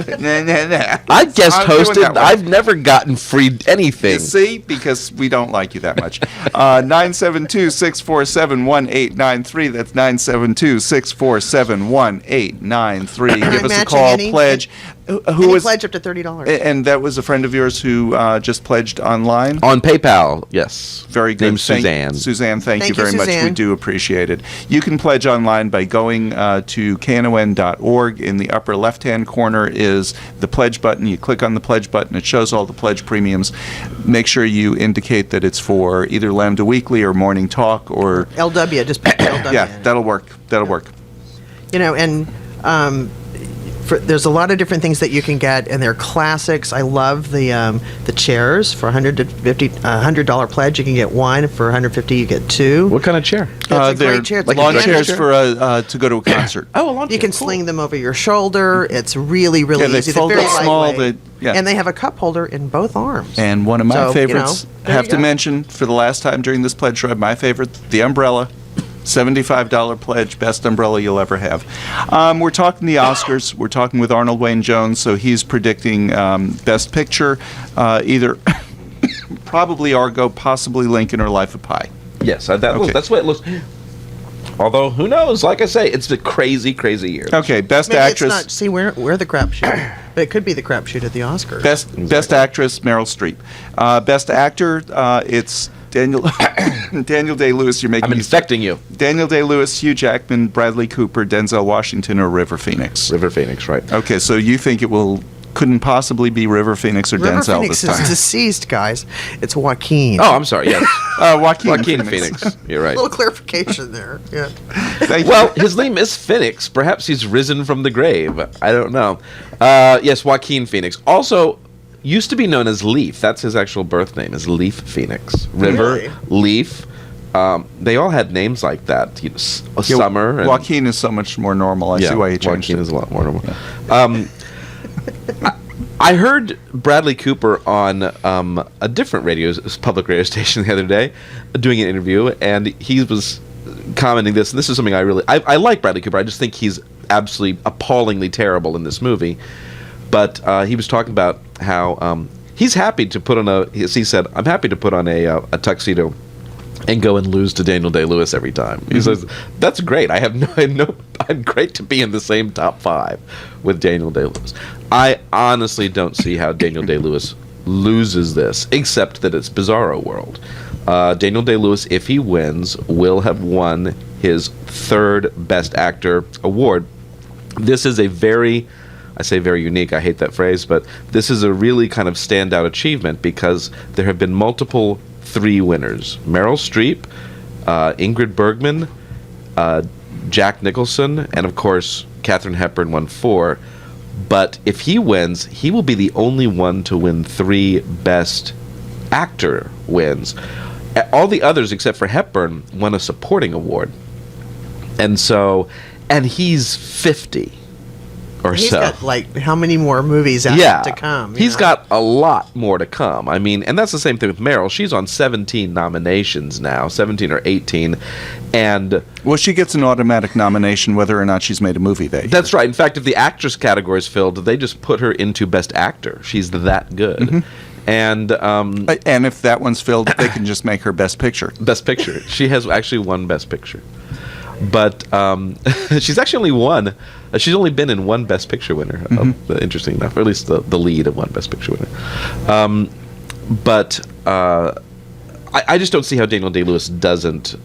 I guest hosted. I've never gotten free anything. You see, because we don't like you that much. 972-647-1893. That's 972-647-1893. Give us a call. Pledge. Who was pledge up to $30? And that was a friend of yours who just pledged online on PayPal. Yes, very good. Named Suzanne. Suzanne, thank you very Suzanne. much. We do appreciate it. You can pledge online by going to knon.org. In the upper left-hand corner is the pledge button. You click on the pledge button. It shows all the pledge premiums. Make sure you indicate that it's for either Lambda Weekly or Morning Talk or LW. Just put LW. Yeah, that'll work. That'll work. You know, and there's a lot of different things that you can get, and they're classics. I love the chairs for $100 pledge. You can get one for $150. You get two. What kind of chair? It's a great chair. It's like lawn chairs for to go to a concert. Oh, a lawn chair. You can sling them over your shoulder. It's really, really they easy. fold They're very up small. lightweight. Yeah. And they have a cup holder in both arms. And one of my So, favorites, have to mention for the last time during this pledge drive, my favorite, the umbrella. $75 pledge, best umbrella you'll ever have. We're talking the Oscars. We're talking with Arnold Wayne Jones, so he's predicting Best Picture, either probably Argo, possibly Lincoln, or Life of Pi. Yes, that's what it looks. Although, who knows? Like I say, it's a crazy, crazy year. Okay, Best Maybe Actress. It's not, see, we're the crapshoot. But it could be the crapshoot at the Oscars. Best Actress, Meryl Streep. Best Actor, it's Daniel Day-Lewis, you're making I'm infecting you. Daniel Day-Lewis, Hugh Jackman, Bradley Cooper, Denzel Washington, or River Phoenix? River Phoenix, right. Okay, so you think couldn't possibly be River Phoenix or Denzel Phoenix this time? is deceased, guys. It's Joaquin. Oh, I'm sorry, yes. Joaquin Phoenix. You're right. A little clarification there. Yeah. Well, his name is Phoenix. Perhaps he's risen from the grave. I don't know. Yes, Joaquin Phoenix. Also, used to be known as Leaf. That's his actual birth name, is Leaf Phoenix. River, Really? Leaf. They all had names like that. Summer. And, Joaquin is so much more normal. I see why he changed Joaquin it. is a lot more normal. I heard Bradley Cooper on a different public radio station the other day doing an interview, and he was commenting this, and this is something I like Bradley Cooper. I just think he's absolutely appallingly terrible in this movie. But he was talking about how he's happy to put on he said, I'm happy to put on a tuxedo and go and lose to Daniel Day-Lewis every time. He says, that's great. I'm great to be in the same top 5 with Daniel Day-Lewis. I honestly don't see how Daniel Day-Lewis loses this, except that it's Bizarro World. Daniel Day-Lewis, if he wins, will have won his 3rd Best Actor award. This is I say very unique, I hate that phrase, but this is a really kind of standout achievement because there have been multiple 3 winners. Meryl Streep, Ingrid Bergman, Jack Nicholson, and of course Katharine Hepburn won 4. But if he wins, he will be the only one to win 3 Best Actor wins. All the others, except for Hepburn, won a supporting award. And he's 50 or He's so. got, how many more movies to come? He's got a lot more to come. I mean, and that's the same thing with Meryl. She's on 17 nominations now, 17 or 18. And well, she gets an automatic nomination whether or not she's made a movie that year. That's right. In fact, if the actress category is filled, they just put her into Best Actor. She's that good. Mm-hmm. And if that one's filled, they can just make her Best Picture. Best Picture. She has actually won Best Picture. But she's actually only won. She's only been in one Best Picture winner. Mm-hmm. Interesting enough, or at least the lead of one Best Picture winner. But I just don't see how Daniel Day-Lewis doesn't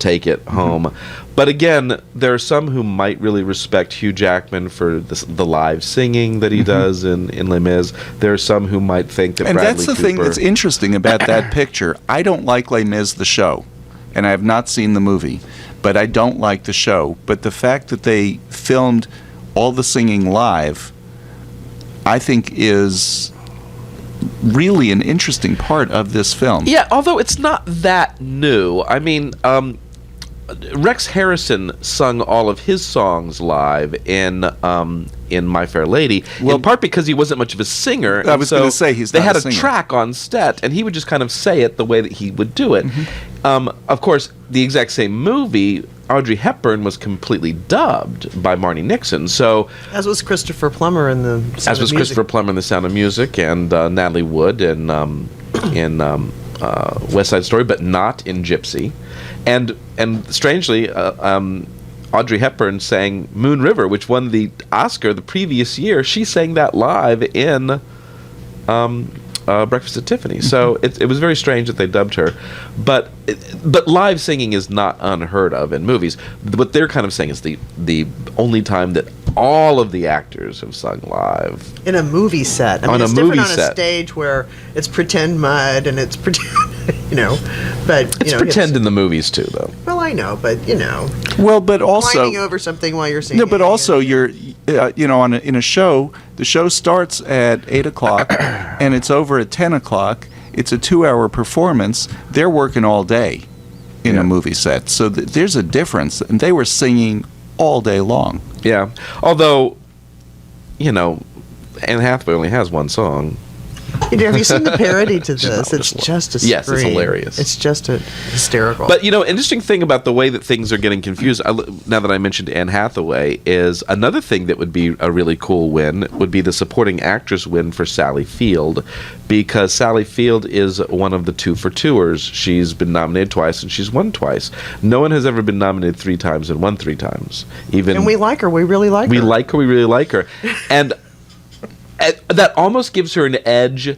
take it home. Mm-hmm. But again, there are some who might really respect Hugh Jackman for the live singing that he does in Les Mis. There are some who might think that Bradley that's the Cooper, thing that's interesting about that picture. I don't like Les Mis the show, and I have not seen the movie. But I don't like the show. But the fact that they filmed all the singing live, I think is really an interesting part of this film. Yeah, although it's not that new. I mean, Rex Harrison sung all of his songs live in My Fair Lady, in part because he wasn't much of a singer. I was going to say they had a track on set, and he would just kind of say it the way that he would do it. Of course, the exact same movie, Audrey Hepburn was completely dubbed by Marni Nixon. So as was Christopher Plummer in the Sound of Music. Christopher Plummer in The Sound of Music, and Natalie Wood in West Side Story, but not in Gypsy. And strangely, Audrey Hepburn sang Moon River, which won the Oscar the previous year. She sang that live in Breakfast at Tiffany. So it was very strange that they dubbed her. But live singing is not unheard of in movies. What they're kind of saying is the only time that all of the actors have sung live. In a movie set. I mean, it's different on a stage where it's pretend mud and it's pretend, but, it's pretend in the movies too, though. Well, I know, but, Well, but also... Whining over something while you're singing. No, but also you're, in a show, the show starts at 8 o'clock and it's over at 10 o'clock. It's a 2-hour performance. They're working all day in a movie set. So there's a difference. And they were singing all day long. Yeah. Although, Anne Hathaway only has one song. Have you seen the parody to this? It's just a scream. Yes, it's hilarious. It's just hysterical. But, interesting thing about the way that things are getting confused, now that I mentioned Anne Hathaway, is another thing that would be a really cool win would be the supporting actress win for Sally Field, because Sally Field is one of the 2-for-2ers. She's been nominated twice, and she's won twice. No one has ever been nominated 3 times and won 3 times. And we like her. We really like her. We like her. We really like her. And that almost gives her an edge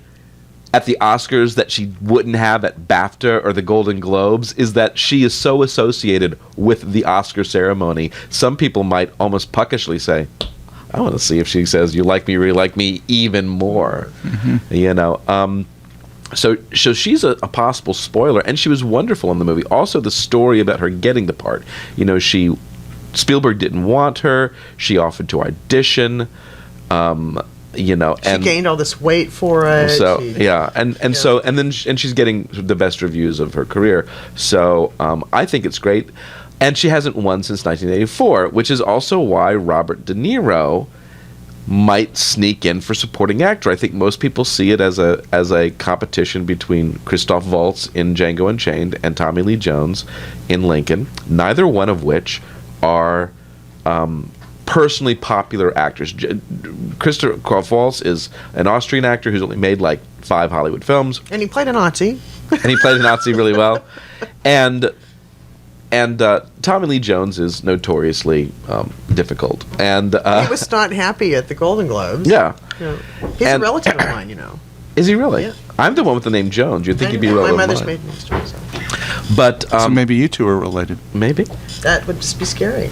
at the Oscars that she wouldn't have at BAFTA or the Golden Globes is that she is so associated with the Oscar ceremony. Some people might almost puckishly say, I want to see if she says, you like me, really like me even more. You know, so she's a possible spoiler, and she was wonderful in the movie. Also, the story about her getting the part. You know, Spielberg didn't want her. She offered to audition. You know, she gained all this weight for it. So and she's getting the best reviews of her career. So I think it's great, and she hasn't won since 1984, which is also why Robert De Niro might sneak in for supporting actor. I think most people see it as a competition between Christoph Waltz in Django Unchained and Tommy Lee Jones in Lincoln. Neither one of which are personally popular actors. Christoph Waltz is an Austrian actor who's only made like 5 Hollywood films. And he played a Nazi. Really well. And Tommy Lee Jones is notoriously difficult. And he was not happy at the Golden Globes. Yeah. He's a relative of mine, you know. Is he really? Yeah. I'm the one with the name Jones. You'd think he'd be a relative My mother's of mine. maiden name story, so. But so maybe you two are related. Maybe. That would just be scary.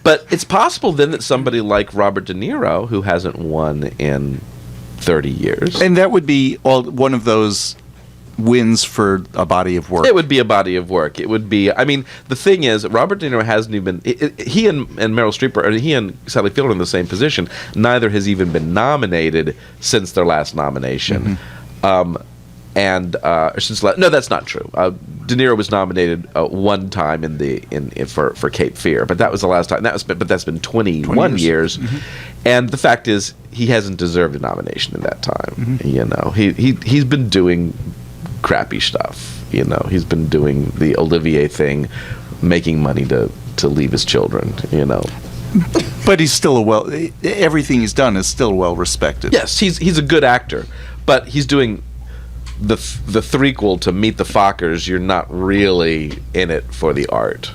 But it's possible then that somebody like Robert De Niro, who hasn't won in 30 years. And that would be one of those wins for a body of work. It would be a body of work. It would be, I mean, the thing is, Robert De Niro hasn't even, he and Meryl Streep, or he and Sally Field are in the same position. Neither has even been nominated since their last nomination. No, that's not true. De Niro was nominated one time for Cape Fear, but that was the last time. But that's been 21 years. And the fact is, he hasn't deserved a nomination in that time. You know, he's been doing crappy stuff. You know, he's been doing the Olivier thing, making money to leave his children. You know. But he's still everything he's done is still well respected. Yes, he's a good actor, but he's doing the threequel to Meet the Fockers. You're not really in it for the art.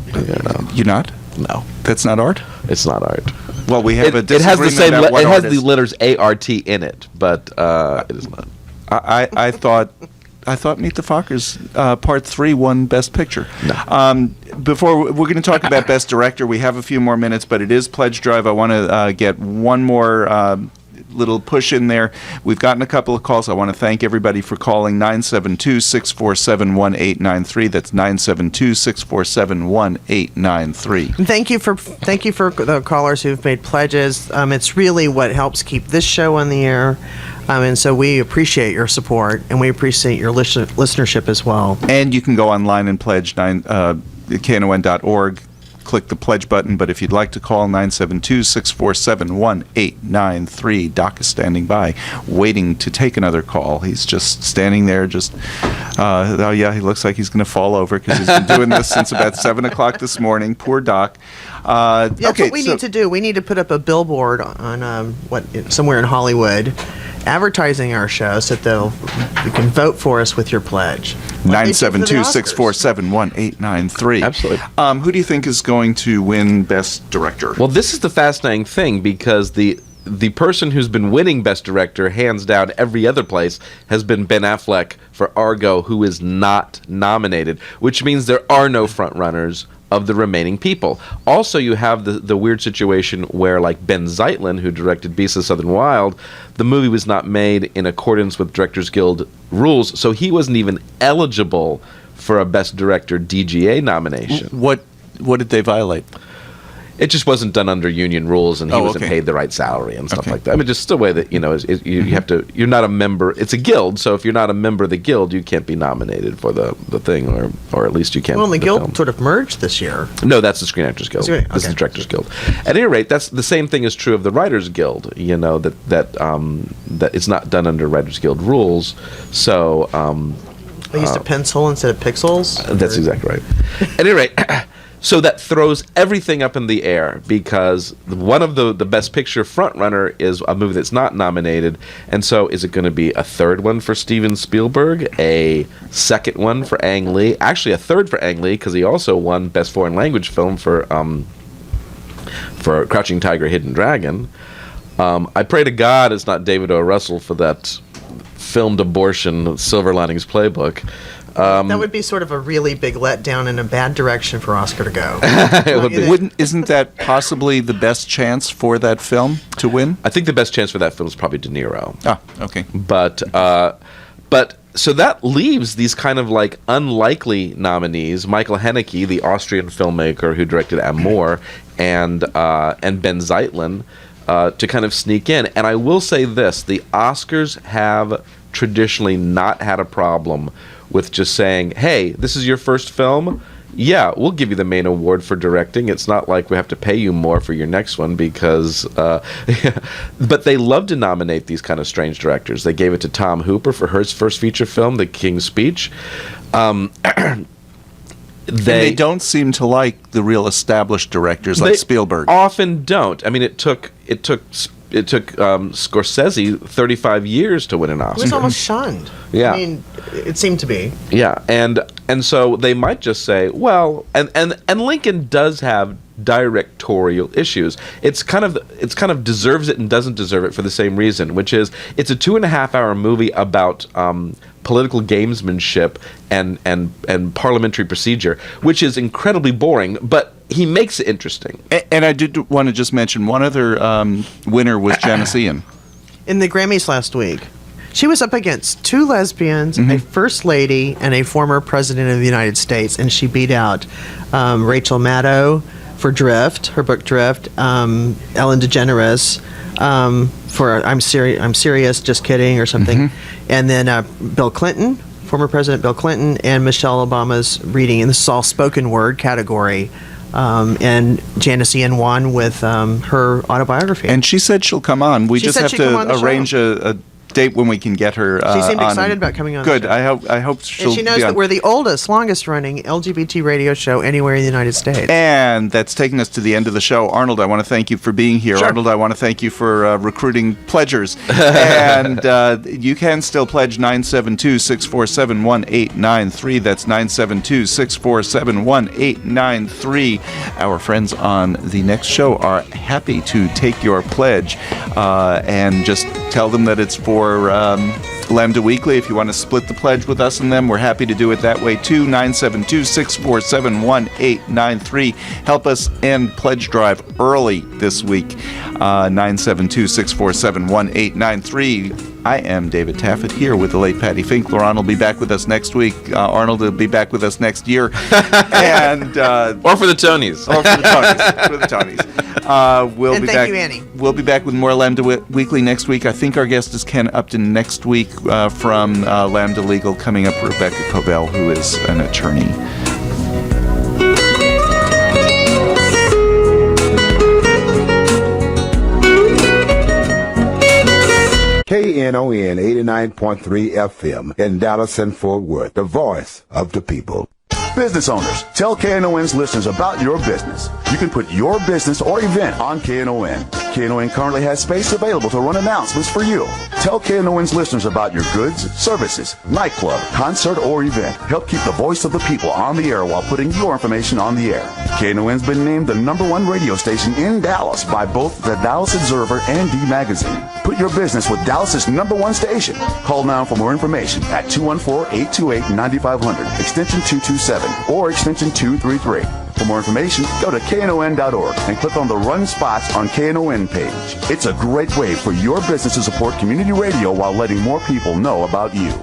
You know? You're not? No, that's not art. It's not art. Well, we have a It has the same. about what It has art the is. letters ART in it, but it is not. I thought Meet the Fockers Part 3 won Best Picture. No. Before we're going to talk about Best Director, we have a few more minutes, but it is Pledge Drive. I want to get one more little push in there. We've gotten a couple of calls. I want to thank everybody for calling 972-647-1893. That's 972-647-1893. And thank you for the callers who've made pledges. It's really what helps keep this show on the air. And so we appreciate your support, and we appreciate your listenership as well. And you can go online and pledge knon.org. Click the pledge button, but if you'd like to call, 972-647-1893. Doc is standing by, waiting to take another call. He's just standing there, he looks like he's going to fall over because he's been doing this since about 7 o'clock this morning. Poor Doc. That's what we need to do. We need to put up a billboard on somewhere in Hollywood, advertising our show so that you can vote for us with your pledge. 972-647-1893. Absolutely. Who do you think is going to win Best Director? Well, this is the fascinating thing, because the person who's been winning Best Director, hands down, every other place, has been Ben Affleck for Argo, who is not nominated, which means there are no frontrunners of the remaining people. Also, you have the weird situation where, like Ben Zeitlin, who directed Beasts of Southern Wild, the movie was not made in accordance with Directors Guild rules, so he wasn't even eligible for a Best Director DGA nomination. What did they violate? It just wasn't done under union rules, and he wasn't paid the right salary and stuff like that. I mean, just the way that, you have to, you're not a member, it's a guild, so if you're not a member of the guild, you can't be nominated for the thing, or at least you can't. Well, the guild sort of merged this year. No, that's the Screen Actors Guild. This is the Directors Guild. At any rate, that's the same thing is true of the Writers Guild, that it's not done under Writers Guild rules, so... They used a pencil instead of pixels? That's exactly right. At any rate... So that throws everything up in the air, because one of the Best Picture frontrunner is a movie that's not nominated, and so is it going to be a third one for Steven Spielberg, a second one for Ang Lee, actually a third for Ang Lee, because he also won Best Foreign Language Film for Crouching Tiger, Hidden Dragon. I pray to God it's not David O. Russell for that filmed abortion Silver Linings Playbook. That would be sort of a really big letdown in a bad direction for Oscar to go. Isn't that possibly the best chance for that film to win? I think the best chance for that film is probably De Niro. Ah, okay. But so that leaves these kind of like unlikely nominees: Michael Haneke, the Austrian filmmaker who directed Amour, and Ben Zeitlin, to kind of sneak in. And I will say this: the Oscars have traditionally not had a problem with just saying, hey, this is your first film? Yeah, we'll give you the main award for directing. It's not like we have to pay you more for your next one because... but they love to nominate these kind of strange directors. They gave it to Tom Hooper for his first feature film, The King's Speech. They don't seem to like the real established directors like Spielberg. Often don't. I mean, it took Scorsese 35 years to win an Oscar. He was almost shunned. Yeah. I mean, it seemed to be. Yeah, and so they might just say, well, and Lincoln does have directorial issues. It's kind of deserves it and doesn't deserve it for the same reason, which is it's a 2.5-hour movie about political gamesmanship and parliamentary procedure, which is incredibly boring, but he makes it interesting. And I did want to just mention one other winner was Janice Ian. In the Grammys last week, she was up against two lesbians, a first lady, and a former president of the United States, and she beat out Rachel Maddow for Drift, her book Drift, Ellen DeGeneres for I'm Serious, Just Kidding, or something, and then Bill Clinton, former President Bill Clinton, and Michelle Obama's reading, and this is all spoken word category. And Janice Ian won with her autobiography. And she said she'll come on. We She just said have she'd come on to the arrange show. a date when we can get her She seemed on. excited about coming on Good. the show. I hope she'll And she knows be that on. we're the oldest, longest-running LGBT radio show anywhere in the United States. And that's taking us to the end of the show. Arnold, I want to thank you for being here. Sure. Arnold, I want to thank you for recruiting pledgers. And you can still pledge 972-647-1893. That's 972-647-1893. Our friends on the next show are happy to take your pledge. And just tell them that it's for Lambda Weekly. If you want to split the pledge with us and them, we're happy to do it that way too. 972-647-1893. Help us end Pledge Drive early this week. 972-647-1893. I am David Taffet here with the late Patti Fink. Lerone will be back with us next week. Arnold will be back with us next year. And or for the Tonys. Or for the Tonys. For the Tonys. And thank you, Annie. We'll be back with more Lambda Weekly next week. I think our guest is Ken Upton next week from Lambda Legal. Coming up, Rebecca Covell, who is an attorney. KNON 89.3 FM in Dallas and Fort Worth, the voice of the people. Business owners, tell KNON's listeners about your business. You can put your business or event on KNON. KNON currently has space available to run announcements for you. Tell KNON's listeners about your goods, services, nightclub, concert, or event. Help keep the voice of the people on the air while putting your information on the air. KNON's been named the #1 radio station in Dallas by both the Dallas Observer and D Magazine. Put your business with Dallas's #1 station. Call now for more information at 214-828-9500, extension 227, or extension 233. For more information, go to knon.org and click on the Run Spots on KNON page. It's a great way for your business to support community radio while letting more people know about you.